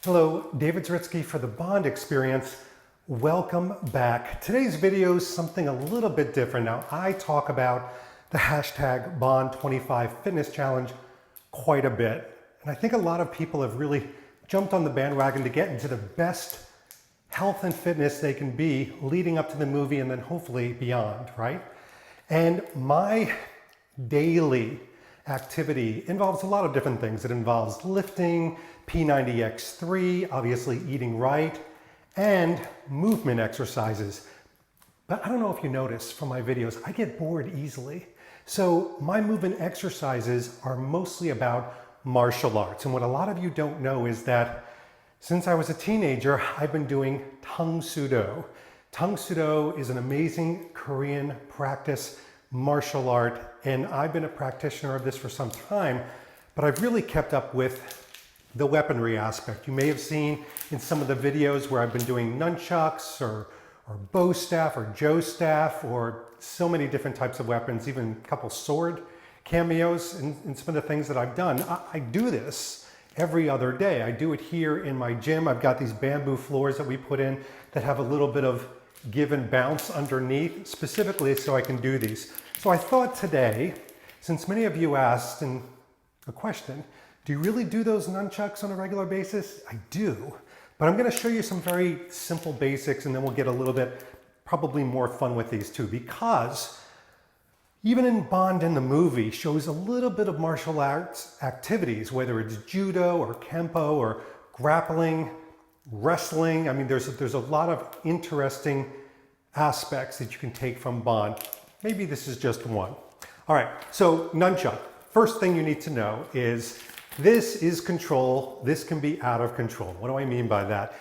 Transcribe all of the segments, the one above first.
Hello, David Zritsky for the Bond Experience. Welcome back. Today's video is something a little bit different. Now, I talk about the hashtag Bond25 Fitness Challenge quite a bit. And I think a lot of people have really jumped on the bandwagon to get into the best health and fitness they can be leading up to the movie and then hopefully beyond, right? And my daily activity involves a lot of different things. It involves lifting, P90X3, obviously eating right, and movement exercises. But I don't know if you notice from my videos, I get bored easily. So my movement exercises are mostly about martial arts. And what a lot of you don't know is that since I was a teenager, I've been doing Tung Sudo. Tung Sudo is an amazing Korean practice martial art, and I've been a practitioner of this for some time, but I've really kept up with the weaponry aspect. You may have seen in some of the videos where I've been doing nunchucks or bow staff or joe staff or so many different types of weapons, even a couple sword cameos in some of the things that I've done. I do this every other day. I do it here in my gym. I've got these bamboo floors that we put in that have a little bit of give and bounce underneath, specifically so I can do these. So I thought today, since many of you asked in a question, do you really do those nunchucks on a regular basis? I do, but I'm going to show you some very simple basics, and then we'll get a little bit probably more fun with these too, because even in Bond in the movie shows a little bit of martial arts activities, whether it's judo or kempo or grappling, wrestling. I mean, there's a lot of interesting aspects that you can take from Bond. Maybe this is just one. All right, so nunchuck. First thing you need to know is this is control. This can be out of control. What do I mean by that?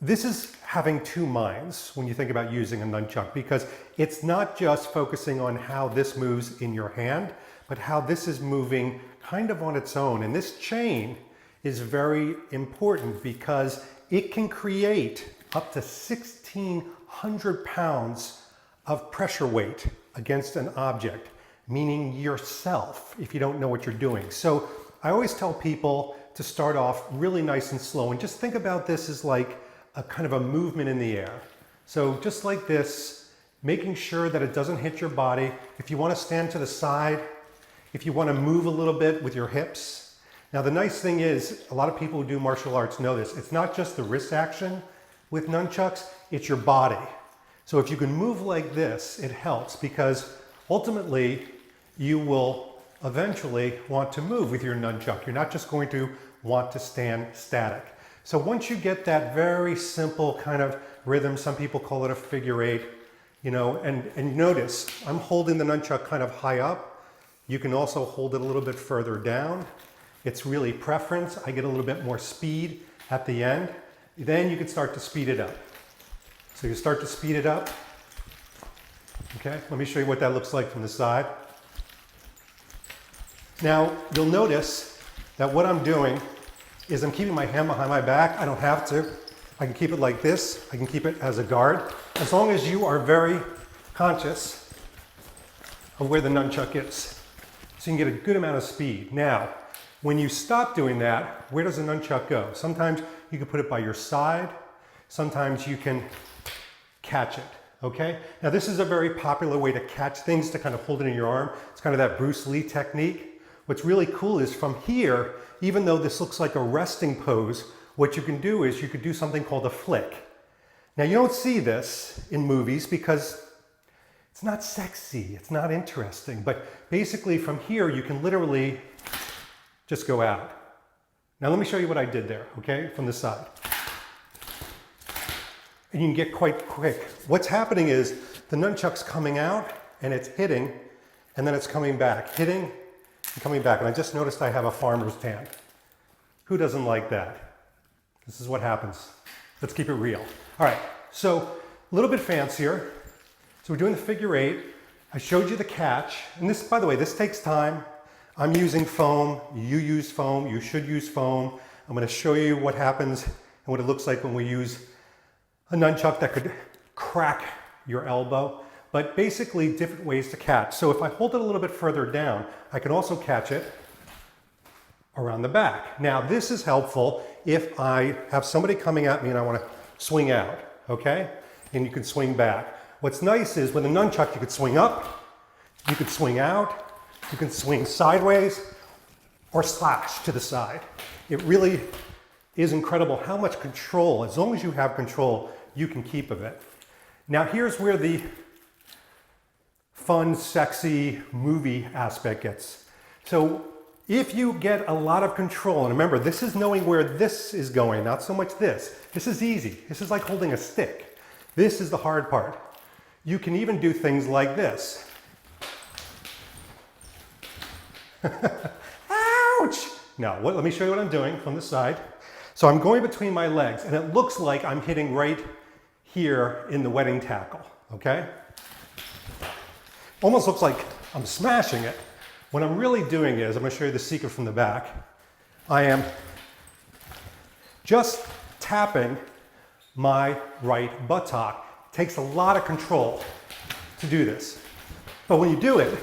This is having two minds when you think about using a nunchuck, because it's not just focusing on how this moves in your hand, but how this is moving kind of on its own. And this chain is very important because it can create up to 1,600 pounds of pressure weight against an object, meaning yourself, if you don't know what you're doing. So I always tell people to start off really nice and slow and just think about this as like a kind of a movement in the air. So just like this, making sure that it doesn't hit your body. If you want to stand to the side, if you want to move a little bit with your hips. Now the nice thing is, a lot of people who do martial arts know this, it's not just the wrist action with nunchucks, it's your body. So if you can move like this, it helps, because ultimately you will eventually want to move with your nunchuck. You're not just going to want to stand static. So once you get that very simple kind of rhythm, some people call it a figure eight, you know, and notice I'm holding the nunchuck kind of high up. You can also hold it a little bit further down. It's really preference. I get a little bit more speed at the end. Then you can start to speed it up. So you start to speed it up. Okay, let me show you what that looks like from the side. Now, you'll notice that what I'm doing is I'm keeping my hand behind my back. I don't have to. I can keep it like this. I can keep it as a guard. As long as you are very conscious of where the nunchuck is. So you can get a good amount of speed. Now, when you stop doing that, where does the nunchuck go? Sometimes you can put it by your side. Sometimes you can catch it, okay? Now, this is a very popular way to catch things, to kind of hold it in your arm. It's kind of that Bruce Lee technique. What's really cool is from here, even though this looks like a resting pose, what you can do is you could do something called a flick. Now, you don't see this in movies because it's not sexy, it's not interesting, but basically from here you can literally just go out. Now let me show you what I did there, okay, from the side. And you can get quite quick. What's happening is the nunchuck's coming out and it's hitting, and then it's coming back, hitting and coming back. And I just noticed I have a farmer's tan. Who doesn't like that? This is what happens. Let's keep it real. All right, so a little bit fancier. So we're doing the figure eight. I showed you the catch. And this, by the way, this takes time. I'm using foam. You use foam. You should use foam. I'm going to show you what happens and what it looks like when we use a nunchuck that could crack your elbow. But basically different ways to catch. So if I hold it a little bit further down, I can also catch it around the back. Now this is helpful if I have somebody coming at me and I want to swing out, okay? And you can swing back. What's nice is with a nunchuck, you could swing up, you could swing out, you can swing sideways, or slash to the side. It really is incredible how much control, as long as you have control, you can keep of it. Now here's where the fun, sexy movie aspect gets. So if you get a lot of control, and remember, this is knowing where this is going, not so much this. This is easy. This is like holding a stick. This is the hard part. You can even do things like this. Ouch! Now, let me show you what I'm doing from the side. So I'm going between my legs, and it looks like I'm hitting right here in the wedding tackle, okay? Almost looks like I'm smashing it. What I'm really doing is, I'm going to show you the secret from the back. I am just tapping my right buttock. It takes a lot of control to do this. But when you do it,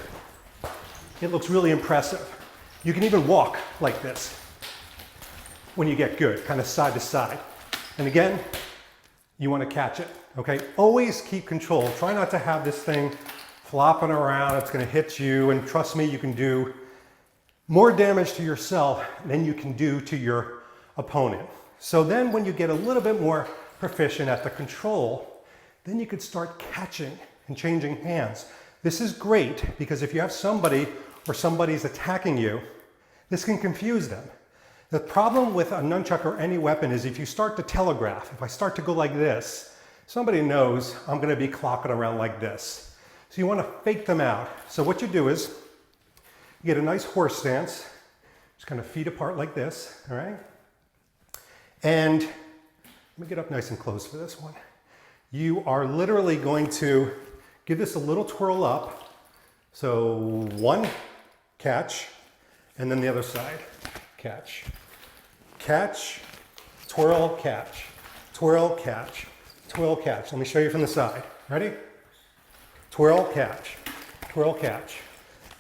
it looks really impressive. You can even walk like this when you get good, kind of side to side. And again, you want to catch it, okay? Always keep control. Try not to have this thing flopping around. It's going to hit you, and trust me, you can do more damage to yourself than you can do to your opponent. So then when you get a little bit more proficient at the control, then you could start catching and changing hands. This is great because if you have somebody or somebody's attacking you, this can confuse them. The problem with a nunchuck or any weapon is if you start to telegraph, if I start to go like this, somebody knows I'm going to be clocking around like this. So you want to fake them out. So what you do is you get a nice horse stance, just kind of feet apart like this, all right? And let me get up nice and close for this one. You are literally going to give this a little twirl up. So one, catch, and then the other side, catch. Catch, twirl, catch, twirl, catch, twirl, catch. Let me show you from the side. Ready? Twirl, catch, twirl, catch.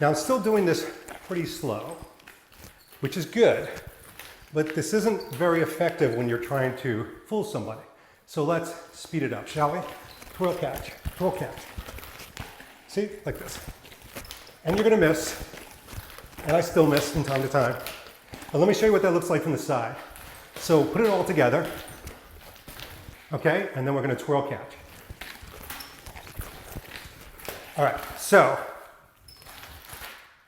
Now I'm still doing this pretty slow, which is good, but this isn't very effective when you're trying to fool somebody. So let's speed it up, shall we? Twirl, catch, twirl, catch. See, like this. And you're gonna miss, and I still miss from time to time. But let me show you what that looks like from the side. So put it all together, okay? And then we're gonna twirl catch. All right, so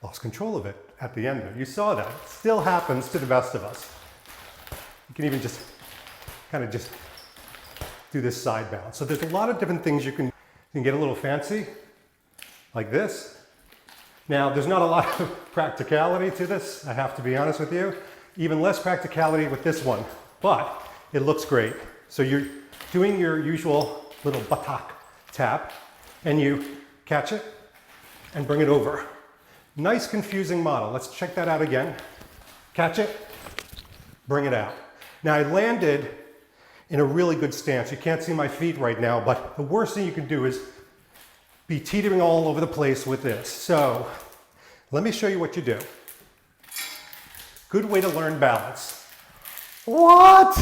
lost control of it at the end there. You saw that. It still happens to the best of us. You can even just kind of just do this side bounce. So there's a lot of different things you can get a little fancy, like this. Now, there's not a lot of practicality to this, I have to be honest with you. Even less practicality with this one, but it looks great. So you're doing your usual little buttock tap, and you catch it and bring it over. Nice confusing model. Let's check that out again. Catch it, bring it out. Now I landed in a really good stance. You can't see my feet right now, but the worst thing you can do is be teetering all over the place with this. So let me show you what you do. Good way to learn balance. What?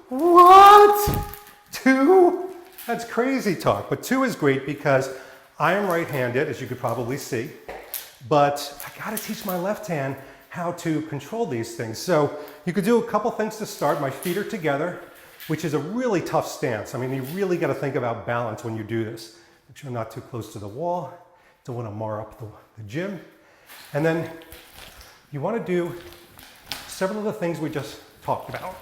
What? 2? That's crazy talk, but 2 is great because I am right-handed, as you could probably see, but I gotta teach my left hand how to control these things. So you could do a couple things to start. My feet are together, which is a really tough stance. I mean, you really gotta think about balance when you do this. Make sure I'm not too close to the wall. Don't wanna mar up the gym. And then you wanna do several of the things we just talked about.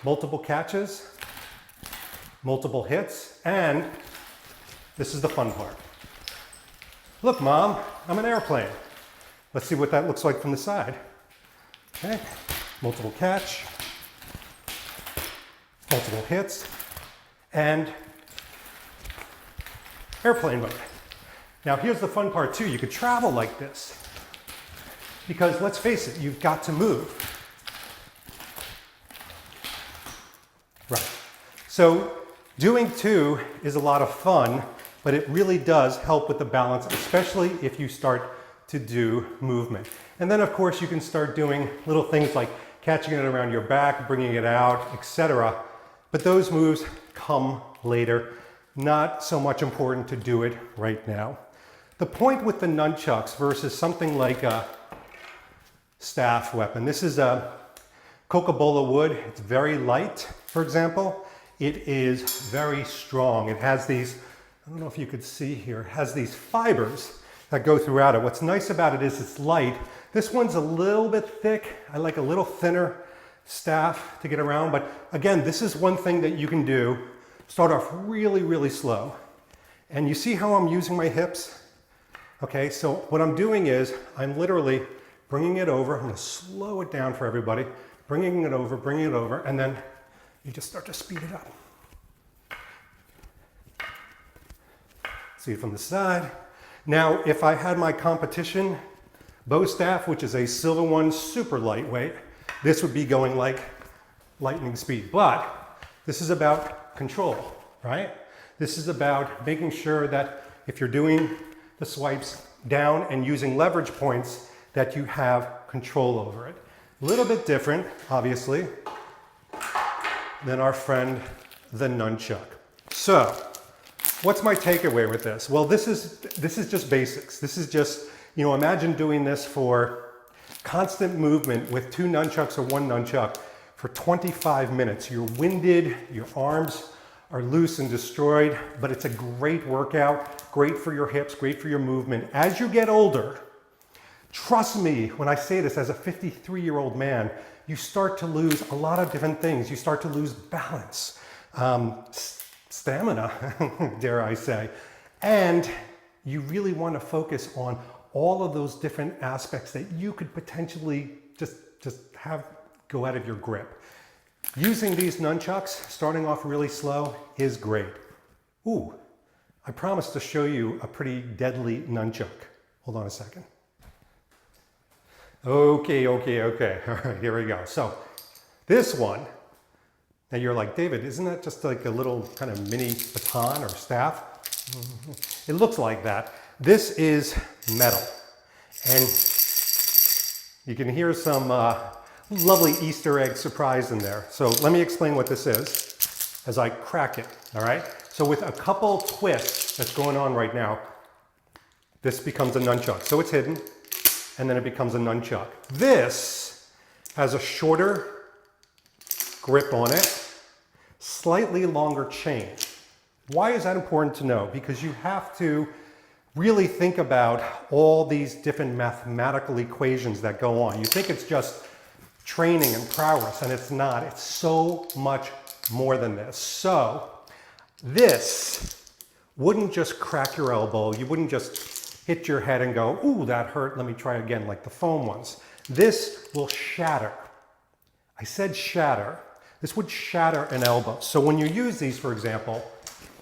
Multiple catches, multiple hits, and this is the fun part. Look, Mom, I'm an airplane. Let's see what that looks like from the side. Okay, multiple catch, multiple hits, and airplane mode. Now here's the fun part too. You could travel like this because let's face it, you've got to move. Right. So doing 2 is a lot of fun, but it really does help with the balance, especially if you start to do movement. And then of course you can start doing little things like catching it around your back, bringing it out, etc. But those moves come later. Not so much important to do it right now. The point with the nunchucks versus something like a staff weapon. This is a Coca-Cola wood. It's very light, for example. It is very strong. It has these, I don't know if you could see here, it has these fibers that go throughout it. What's nice about it is it's light. This one's a little bit thick. I like a little thinner staff to get around. But again, this is one thing that you can do. Start off really, really slow. And you see how I'm using my hips? Okay, so what I'm doing is I'm literally bringing it over. I'm going to slow it down for everybody. Bringing it over, and then you just start to speed it up. See it from the side. Now, if I had my competition bow staff, which is a Silva one, super lightweight, this would be going like lightning speed. But this is about control, right? This is about making sure that if you're doing the swipes down and using leverage points, that you have control over it. A little bit different, obviously, than our friend, the nunchuck. So, what's my takeaway with this? Well, this is just basics. This is just, you know, imagine doing this for constant movement with 2 nunchucks or 1 nunchuck for 25 minutes. You're winded, your arms are loose and destroyed, but it's a great workout, great for your hips, great for your movement. As you get older, trust me when I say this as a 53-year-old man, you start to lose a lot of different things. You start to lose balance, stamina, dare I say, and you really want to focus on all of those different aspects that you could potentially just have go out of your grip. Using these nunchucks, starting off really slow, is great. Ooh, I promised to show you a pretty deadly nunchuck. Hold on a second. Okay. All right, here we go. So this one, now you're like, David, isn't that just like a little kind of mini baton or staff? It looks like that. This is metal. And you can hear some lovely Easter egg surprise in there. So let me explain what this is as I crack it, all right? So with a couple twists that's going on right now, this becomes a nunchuck. So it's hidden, and then it becomes a nunchuck. This has a shorter grip on it, slightly longer chain. Why is that important to know? Because you have to really think about all these different mathematical equations that go on. You think it's just training and prowess, and it's not. It's so much more than this. So this wouldn't just crack your elbow. You wouldn't just hit your head and go, ooh, that hurt. Let me try again, like the foam ones. This will shatter. I said shatter. This would shatter an elbow. So when you use these, for example,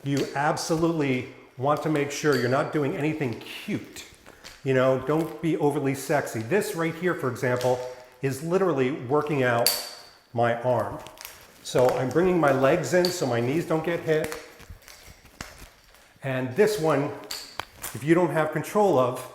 you absolutely want to make sure you're not doing anything cute. You know, don't be overly sexy. This right here, for example, is literally working out my arm. So I'm bringing my legs in so my knees don't get hit. And this one, if you don't have control of,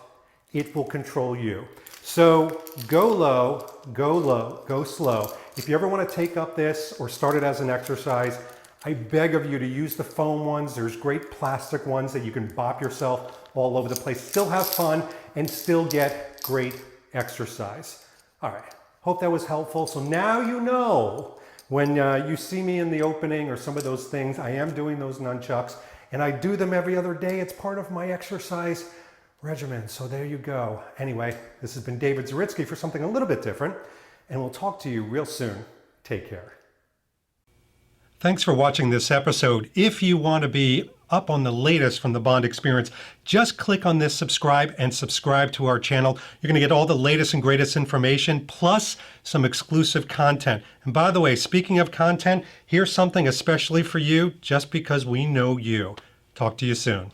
it will control you. So go low, go slow. If you ever want to take up this or start it as an exercise, I beg of you to use the foam ones. There's great plastic ones that you can bop yourself all over the place. Still have fun and still get great exercise. All right, hope that was helpful. So now you know when you see me in the opening or some of those things, I am doing those nunchucks and I do them every other day. It's part of my exercise regimen. So there you go. Anyway, this has been David Zaritsky for something a little bit different, and we'll talk to you real soon. Take care. Thanks for watching this episode. If you want to be up on the latest from the Bond experience, just click on this subscribe and subscribe to our channel. You're going to get all the latest and greatest information, plus some exclusive content. And by the way, speaking of content, here's something especially for you, just because we know you. Talk to you soon.